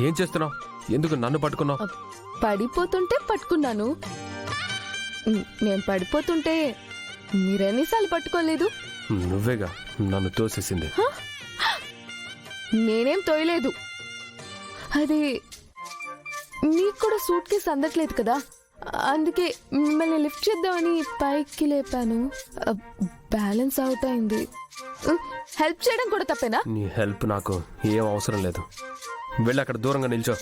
ఏం చేస్తున్నావు? ఎందుకు నన్ను పట్టుకున్నావు? పడిపోతుంటే పట్టుకున్నాను. నేను పడిపోతుంటే మీరెన్నిసార్లు పట్టుకోలేదు? నువ్వేగా నన్ను తోసేసింది. నేనేం తోయలేదు. అది నీకు కూడా సూట్ కేసు అందట్లేదు కదా, అందుకే మిమ్మల్ని లిఫ్ట్ చేద్దామని పైకి లేపాను. బ్యాలెన్స్ అవుట్ అయింది. హెల్ప్ చేయడం కూడా తప్పేనా? నీ హెల్ప్ నాకు ఏం అవసరం లేదు. వెళ్ళి అక్కడ దూరంగా నిల్చో.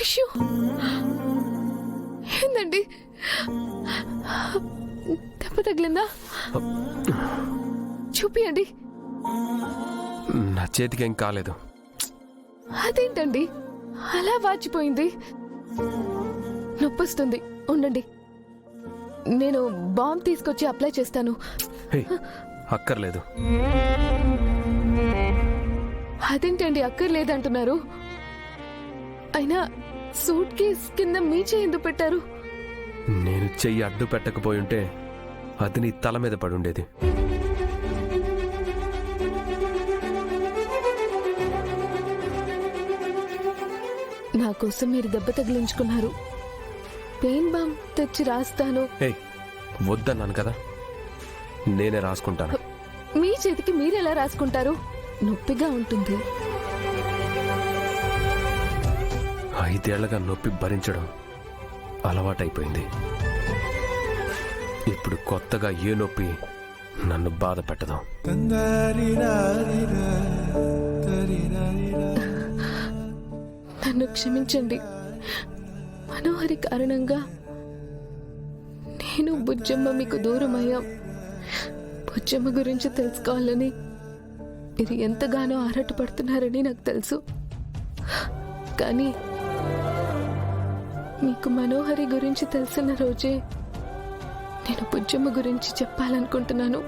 అయ్యో, ఏందండి? దెబ్బ తగిలిందా? చూపియండి. నా చేతికి ఏం కాలేదు. అదేంటండి అలా వాచిపోయింది? నొప్పొస్తుంది, ఉండండి. నేను బాంబ్ తీసుకొచ్చి అప్లై చేస్తాను. అక్కర్లేదు. అదేంటండి అక్కర్లేదంటున్నారు? అయినా సూట్ కేస్ కింద మీ చెయ్యి ఎందుకు పెట్టారు? నేను చెయ్యి అడ్డు పెట్టకపోయుంటే అది నీ తల మీద పడుండేది. నా కోసం మీరు దెబ్బ తగిలించుకున్నారు. పెయిన్ బాంబ్ తెచ్చి రాస్తాను. వద్దన్నాను కదా, నేనే రాసుకుంటాను. మీ చేతికి మీరెలా రాసుకుంటారు? నొప్పిగా ఉంటుంది. 5 ఏళ్లగా నొప్పి భరించడం అలవాటైపోయింది. ఇప్పుడు కొత్తగా ఏ నొప్పి నన్ను బాధ పెట్టదు. నన్ను క్షమించండి. మనోహరి కారణంగా నేను బుజ్జమ్మ మీకు దూరమయ్యాం. బుజ్జమ్మ గురించి తెలుసుకోవాలని మీరు ఎంతగానో ఆరాటపడుతున్నారని నాకు తెలుసు. కానీ మీకు మనోహరి గురించి తెలిసిన రోజే నేను బుజ్జమ్మ గురించి చెప్పాలనుకుంటున్నాను.